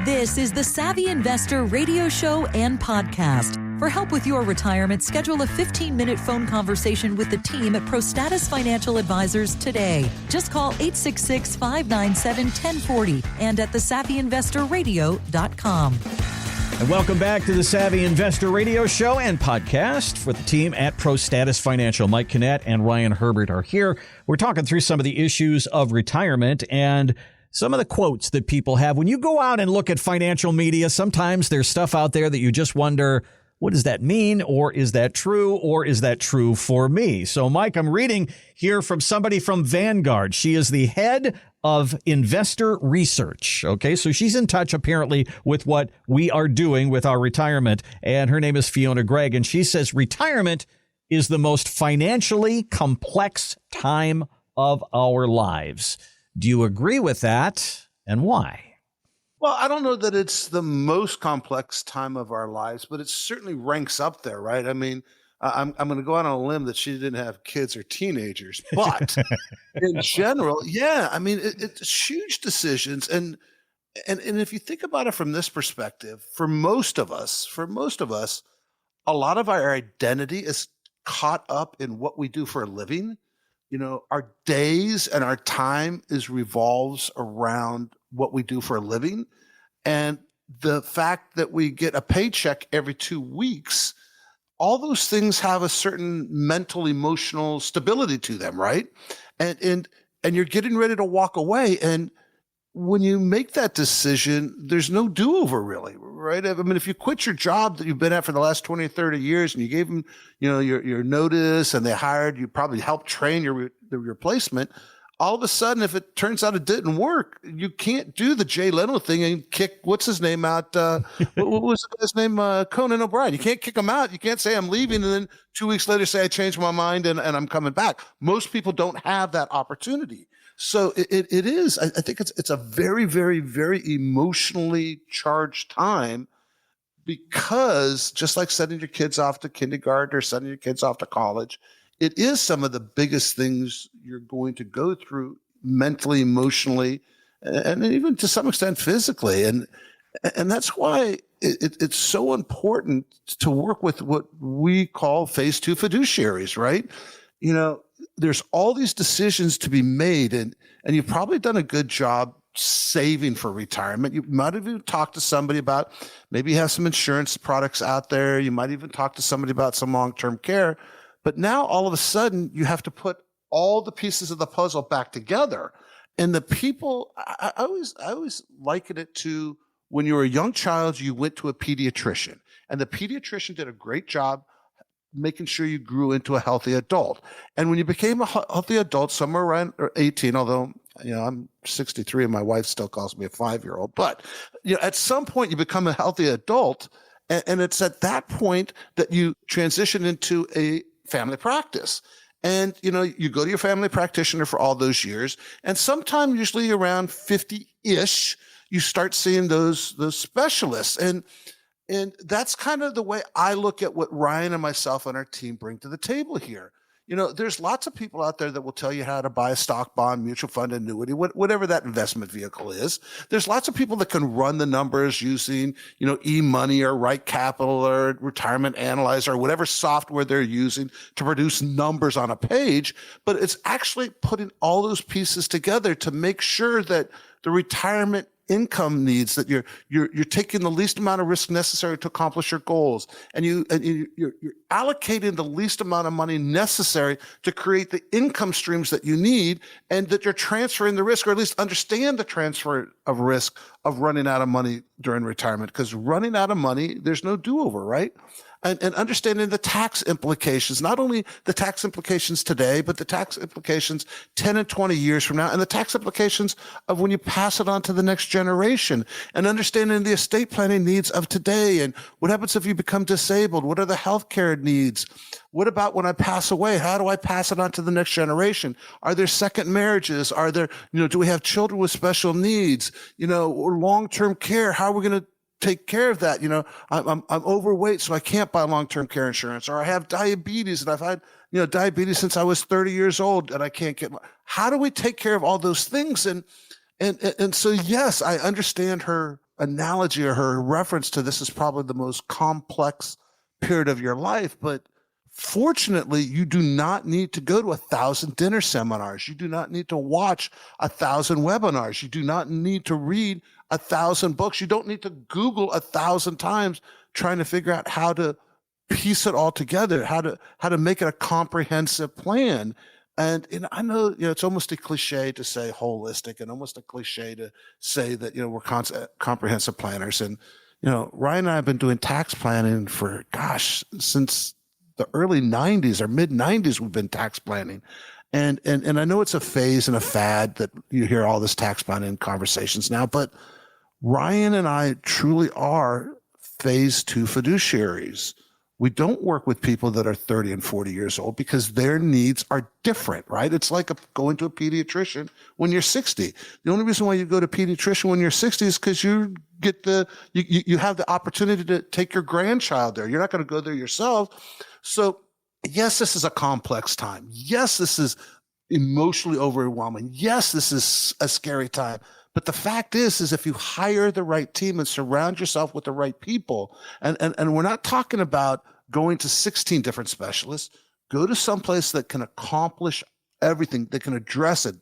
This is the Savvy Investor radio show and podcast. For help with your retirement, schedule a 15-minute phone conversation with the team at ProStatus Financial Advisors today. Just call 866-597-1040 and at thesavvyinvestorradio.com. And welcome back to the Savvy Investor Radio Show and podcast for the team at ProStatus Financial. Mike Canet and Ryan Herbert are here. We're talking through some of the issues of retirement and some of the quotes that people have. When you go out and look at financial media, sometimes there's stuff out there that you just wonder, what does that mean? Or is that true? Or is that true for me? So, Mike, I'm reading here from somebody from Vanguard. She is the head of investor research. Okay, so she's in touch apparently with what we are doing with our retirement. And her name is Fiona Greig. And she says retirement is the most financially complex time of our lives. Do you agree with that, and why? Well, I don't know that it's the most complex time of our lives, but it certainly ranks up there, right? I mean, I'm going to go out on a limb that she didn't have kids or teenagers, but in general, yeah, I mean, it's huge decisions. And if you think about it from this perspective, for most of us, a lot of our identity is caught up in what we do for a living. You know, our days and our time revolves around what we do for a living. And the fact that we get a paycheck every 2 weeks, all those things have a certain mental, emotional stability to them, right? And you're getting ready to walk away. And when you make that decision, there's no do-over really, right? I mean, if you quit your job that you've been at for the last 20 or 30 years and you gave them, you know, your notice and they hired you, probably helped train the replacement, all of a sudden, if it turns out it didn't work, you can't do the Jay Leno thing and kick, what's his name out? What was the guy's name? Conan O'Brien. You can't kick him out. You can't say I'm leaving and then 2 weeks later say I changed my mind and I'm coming back. Most people don't have that opportunity. So it is, I think it's a very, very, very emotionally charged time because just like sending your kids off to kindergarten or sending your kids off to college, it is some of the biggest things you're going to go through mentally, emotionally, and even to some extent physically. And that's why it's so important to work with what we call phase two fiduciaries, right? You know, there's all these decisions to be made, and you've probably done a good job saving for retirement. You might have even talked to somebody about, maybe you have some insurance products out there. You might even talk to somebody about some long-term care. But now all of a sudden you have to put all the pieces of the puzzle back together. And the people, I always liken it to when you were a young child, you went to a pediatrician, and the pediatrician did a great job making sure you grew into a healthy adult. And when you became a healthy adult, somewhere around 18, although, you know, I'm 63 and my wife still calls me a 5-year-old, but, you know, at some point you become a healthy adult. And it's at that point that you transition into a family practice. And, you know, you go to your family practitioner for all those years. And sometime, usually around 50-ish, you start seeing those specialists. And that's kind of the way I look at what Ryan and myself and our team bring to the table here. You know, there's lots of people out there that will tell you how to buy a stock, bond, mutual fund, annuity, whatever that investment vehicle is. There's lots of people that can run the numbers using, you know, eMoney or Right Capital or Retirement Analyzer or whatever software they're using to produce numbers on a page. But it's actually putting all those pieces together to make sure that the retirement income needs, that you're taking the least amount of risk necessary to accomplish your goals, and you're allocating the least amount of money necessary to create the income streams that you need, and that you're transferring the risk, or at least understand the transfer of risk of running out of money during retirement. Because running out of money, there's no do-over, right? And understanding the tax implications, not only the tax implications today, but the tax implications 10 and 20 years from now, and the tax implications of when you pass it on to the next generation, and understanding the estate planning needs of today, and what happens if you become disabled? What are the healthcare needs? What about when I pass away? How do I pass it on to the next generation? Are there second marriages? Are there, you know, do we have children with special needs? You know, or long-term care? How are we going to take care of that? You know, I'm overweight, so I can't buy long-term care insurance, or I have diabetes and I've had, you know, diabetes since I was 30 years old and I can't get. How do we take care of all those things? And so, yes, I understand her analogy or her reference to this is probably the most complex period of your life. But fortunately, you do not need to go to 1,000 dinner seminars. You do not need to watch 1,000 webinars. You do not need to read 1,000 books. You don't need to Google 1,000 times trying to figure out how to piece it all together, how to make it a comprehensive plan. And I know, it's almost a cliche to say holistic, and almost a cliche to say that, we're comprehensive planners. And, Ryan and I have been doing tax planning for, since the early 90s or mid 90s, we've been tax planning. And I know it's a phase and a fad that you hear all this tax planning conversations now, but Ryan and I truly are phase 2 fiduciaries. We don't work with people that are 30 and 40 years old because their needs are different, right? It's like going to a pediatrician when you're 60. The only reason why you go to a pediatrician when you're 60 is because you have the opportunity to take your grandchild there. You're not going to go there yourself. So yes, this is a complex time. Yes, this is emotionally overwhelming. Yes, this is a scary time. But the fact is if you hire the right team and surround yourself with the right people, and we're not talking about going to 16 different specialists, go to someplace that can accomplish everything, that can address it.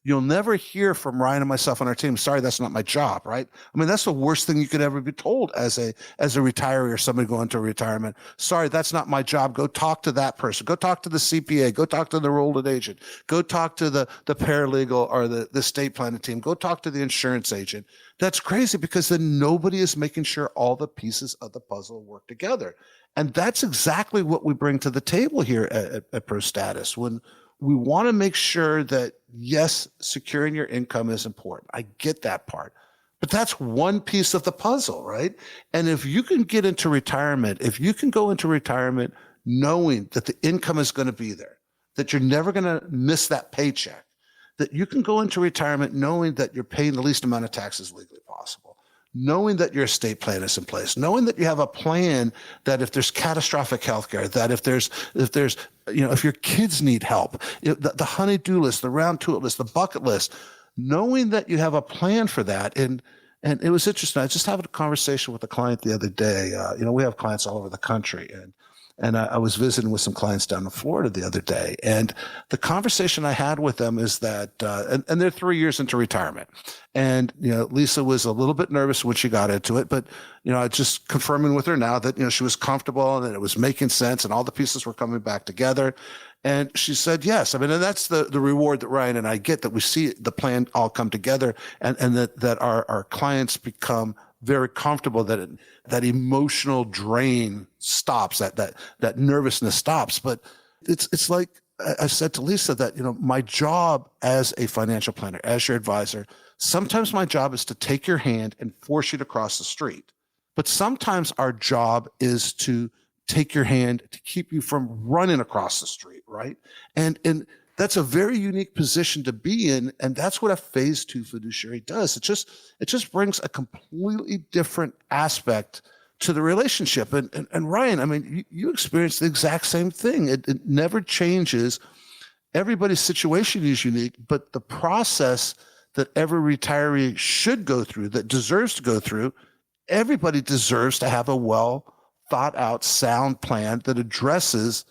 You'll never hear from Ryan and myself on our team, sorry, that's not my job, right? I mean, that's the worst thing you could ever be told as a retiree or somebody going to retirement. Sorry, that's not my job. Go talk to that person. Go talk to the CPA. Go talk to the enrolled agent. Go talk to the paralegal or the estate planning team. Go talk to the insurance agent. That's crazy because then nobody is making sure all the pieces of the puzzle work together. And that's exactly what we bring to the table here at ProStatus. When we want to make sure that, yes, securing your income is important. I get that part. But that's one piece of the puzzle, right? And if you can get into retirement, if you can go into retirement knowing that the income is going to be there, that you're never going to miss that paycheck, that you can go into retirement knowing that you're paying the least amount of taxes legally possible, knowing that your estate plan is in place, knowing that you have a plan that if there's catastrophic healthcare, that if your kids need help, the honey-do list, the round tulip list, the bucket list, knowing that you have a plan for that. And it was interesting. I just had a conversation with a client the other day. We have clients all over the country, and I was visiting with some clients down in Florida the other day. And the conversation I had with them is that, and they're 3 years into retirement. And, Lisa was a little bit nervous when she got into it, but, I just confirming with her now that, she was comfortable and that it was making sense and all the pieces were coming back together. And she said, yes. I mean, and that's the reward that Ryan and I get, that we see the plan all come together and that our clients become very comfortable, that emotional drain stops, that nervousness stops. But it's like I said to Lisa that, my job as a financial planner, as your advisor, sometimes my job is to take your hand and force you to cross the street. But sometimes our job is to take your hand to keep you from running across the street, right? And that's a very unique position to be in, and that's what a phase 2 fiduciary does. It just brings a completely different aspect to the relationship. And Ryan, I mean, you experience the exact same thing. It never changes. Everybody's situation is unique, but the process that every retiree should go through, that deserves to go through, everybody deserves to have a well thought out, sound plan that addresses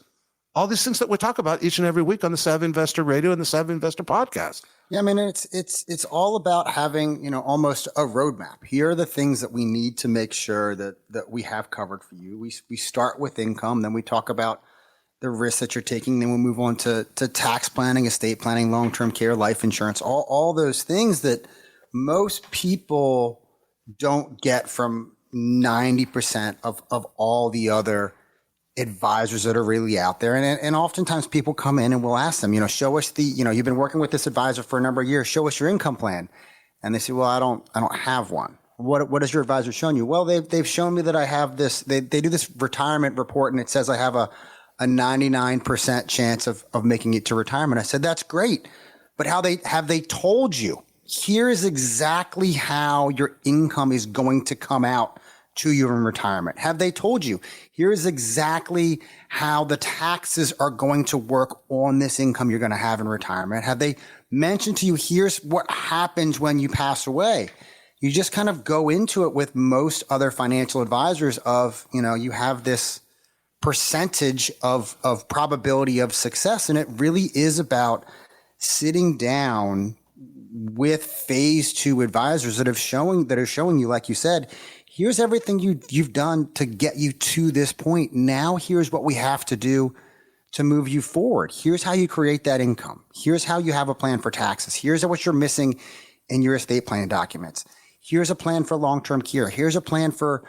all these things that we talk about each and every week on the Savvy Investor Radio and the Savvy Investor Podcast. Yeah, I mean, it's all about having, almost a roadmap. Here are the things that we need to make sure that we have covered for you. We start with income, then we talk about the risks that you're taking, then we move on to tax planning, estate planning, long-term care, life insurance, all those things that most people don't get from 90% of all the other advisors that are really out there. And oftentimes people come in and we'll ask them, show us you've been working with this advisor for a number of years, show us your income plan. And they say, well, I don't have one. What has your advisor shown you? Well, they've shown me that I have this, they do this retirement report and it says I have a 99% chance of making it to retirement. I said, that's great. But have they told you, here's exactly how your income is going to come out to you in retirement? Have they told you, here's exactly how the taxes are going to work on this income you're going to have in retirement? Have they mentioned to you, here's what happens when you pass away? you just kind of go into it with most other financial advisors of, you have this percentage of probability of success. And it really is about sitting down with phase 2 advisors that are showing you, like you said, here's everything you've done to get you to this point. Now here's what we have to do to move you forward. Here's how you create that income. Here's how you have a plan for taxes. Here's what you're missing in your estate planning documents. Here's a plan for long-term care. Here's a plan for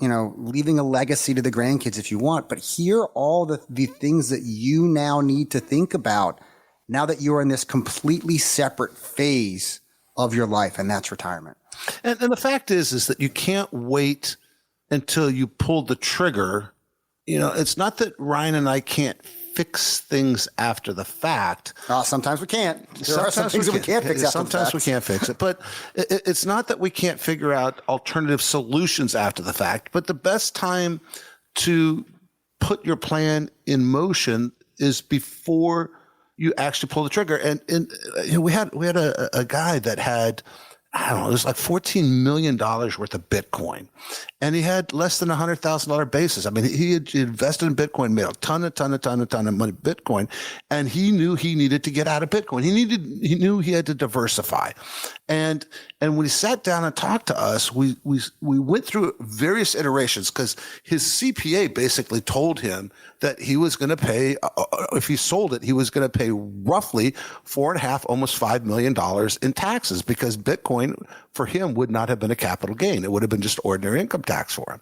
leaving a legacy to the grandkids if you want. But here are all the things that you now need to think about now that you're in this completely separate phase of your life, and that's retirement. And the fact is that you can't wait until you pull the trigger. It's not that Ryan and I can't fix things after the fact. Sometimes we can't. There are some things that we can't fix after the fact. Sometimes we can't fix it. But it's not that we can't figure out alternative solutions after the fact. But the best time to put your plan in motion is before you actually pull the trigger. And we had a guy that had, I don't know, it was like $14 million worth of Bitcoin. And he had less than $100,000 basis. I mean, he had invested in Bitcoin, made a ton of money Bitcoin. And he knew he needed to get out of Bitcoin. He knew he had to diversify. And when he sat down and talked to us, we went through various iterations because his CPA basically told him that he was going to pay, if he sold it, he was going to pay roughly $4.5, almost $5 million in taxes because Bitcoin for him would not have been a capital gain. It would have been just ordinary income tax for him.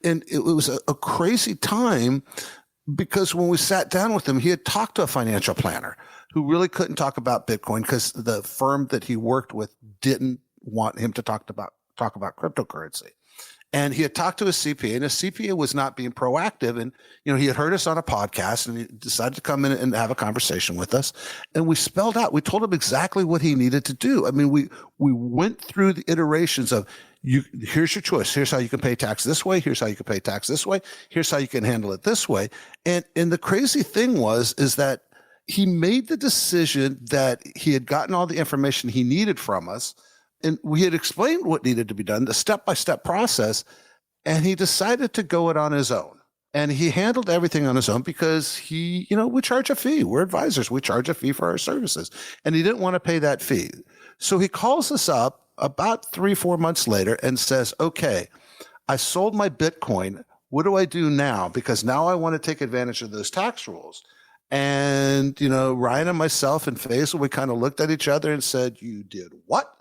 And it was a crazy time because when we sat down with him, he had talked to a financial planner who really couldn't talk about Bitcoin because the firm that he worked with didn't want him to talk about cryptocurrency. And he had talked to his CPA, and his CPA was not being proactive. And, he had heard us on a podcast, and he decided to come in and have a conversation with us. And we told him exactly what he needed to do. I mean, we went through the iterations of, here's your choice. Here's how you can pay tax this way. Here's how you can pay tax this way. Here's how you can handle it this way. And the crazy thing is that he made the decision that he had gotten all the information he needed from us. And we had explained what needed to be done, the step-by-step process, and he decided to go it on his own. And he handled everything on his own because we charge a fee. We're advisors. We charge a fee for our services. And he didn't want to pay that fee. So he calls us up about 3-4 months later and says, okay, I sold my Bitcoin. What do I do now? Because now I want to take advantage of those tax rules. And, Ryan and myself and Faisal, we kind of looked at each other and said, you did what?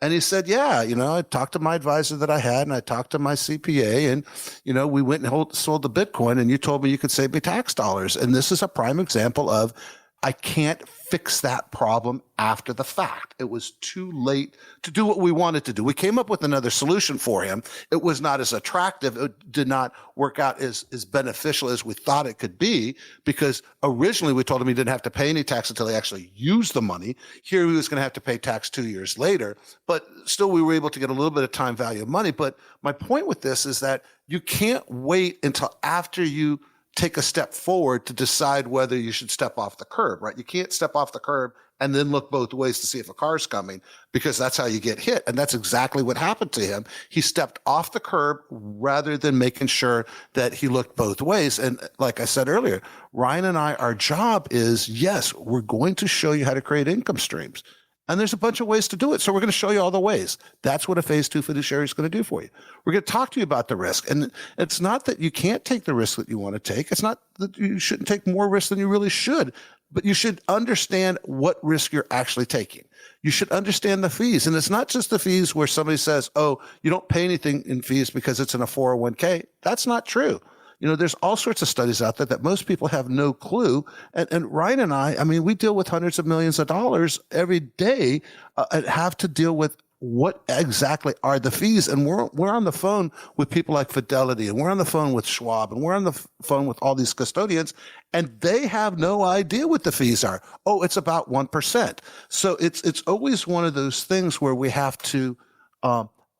And he said, yeah, I talked to my advisor that I had and I talked to my CPA and, we went and sold the Bitcoin and you told me you could save me tax dollars. And this is a prime example of I can't fix that problem after the fact. It was too late to do what we wanted to do. We came up with another solution for him. It was not as attractive. It did not work out as beneficial as we thought it could be because originally we told him he didn't have to pay any tax until he actually used the money. Here he was going to have to pay tax 2 years later, but still we were able to get a little bit of time value of money. But my point with this is that you can't wait until after you take a step forward to decide whether you should step off the curb, right? You can't step off the curb and then look both ways to see if a car's coming because that's how you get hit. And that's exactly what happened to him. He stepped off the curb rather than making sure that he looked both ways. And like I said earlier, Ryan and I, our job is, yes, we're going to show you how to create income streams. And there's a bunch of ways to do it. So we're going to show you all the ways. That's what a phase 2 fiduciary is going to do for you. We're going to talk to you about the risk. And it's not that you can't take the risk that you want to take. It's not that you shouldn't take more risk than you really should, but you should understand what risk you're actually taking. You should understand the fees. And it's not just the fees where somebody says, oh, you don't pay anything in fees because it's in a 401k. That's not true. There's all sorts of studies out there that most people have no clue. And Ryan and I mean, we deal with hundreds of millions of dollars every day and have to deal with what exactly are the fees. And we're on the phone with people like Fidelity, and we're on the phone with Schwab, and we're on the phone with all these custodians, and they have no idea what the fees are. Oh, it's about 1%. So it's always one of those things where we have to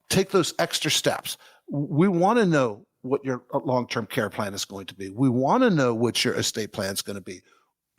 take those extra steps. We want to know what your long-term care plan is going to be. We want to know what your estate plan is going to be.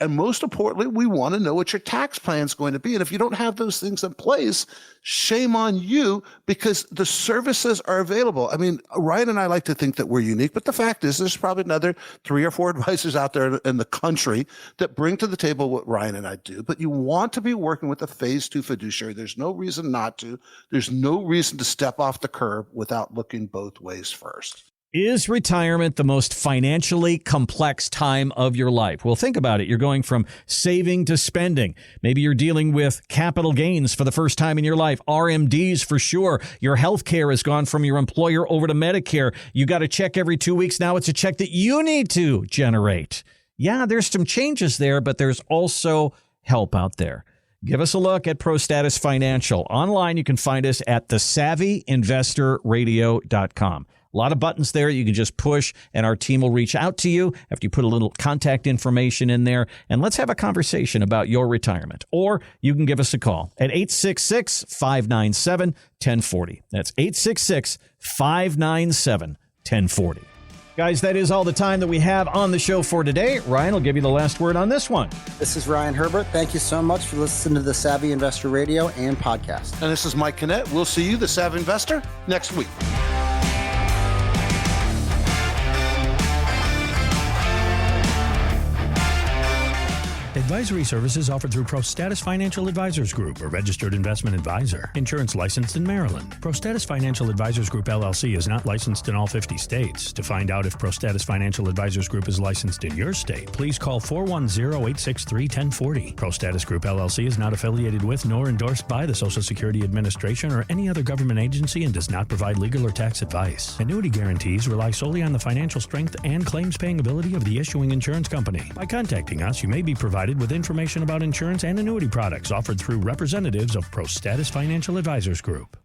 And most importantly, we want to know what your tax plan is going to be. And if you don't have those things in place, shame on you, because the services are available. I mean, Ryan and I like to think that we're unique, but the fact is there's probably another 3 or 4 advisors out there in the country that bring to the table what Ryan and I do. But you want to be working with a phase 2 fiduciary. There's no reason not to. There's no reason to step off the curb without looking both ways first. Is retirement the most financially complex time of your life? Well, think about it. You're going from saving to spending. Maybe you're dealing with capital gains for the first time in your life, RMDs for sure. Your health care has gone from your employer over to Medicare. You got a check every 2 weeks. Now it's a check that you need to generate. Yeah, there's some changes there, but there's also help out there. Give us a look at ProStatus Financial. Online, you can find us at thesavvyinvestorradio.com. A lot of buttons there you can just push, and our team will reach out to you after you put a little contact information in there, and let's have a conversation about your retirement. Or you can give us a call at 866-597-1040. That's 866-597-1040. Guys, that is all the time that we have on the show for today. Ryan will give you the last word on this one. This is Ryan Herbert. Thank you so much for listening to the Savvy Investor Radio and podcast. And this is Mike Canet. We'll see you, the Savvy Investor, next week. Advisory services offered through ProStatus Financial Advisors Group, a registered investment advisor. Insurance licensed in Maryland. ProStatus Financial Advisors Group, LLC is not licensed in all 50 states. To find out if ProStatus Financial Advisors Group is licensed in your state, please call 410-863-1040. ProStatus Group, LLC is not affiliated with nor endorsed by the Social Security Administration or any other government agency and does not provide legal or tax advice. Annuity guarantees rely solely on the financial strength and claims-paying ability of the issuing insurance company. By contacting us, you may be provided with information about insurance and annuity products offered through representatives of ProStatus Financial Advisors Group.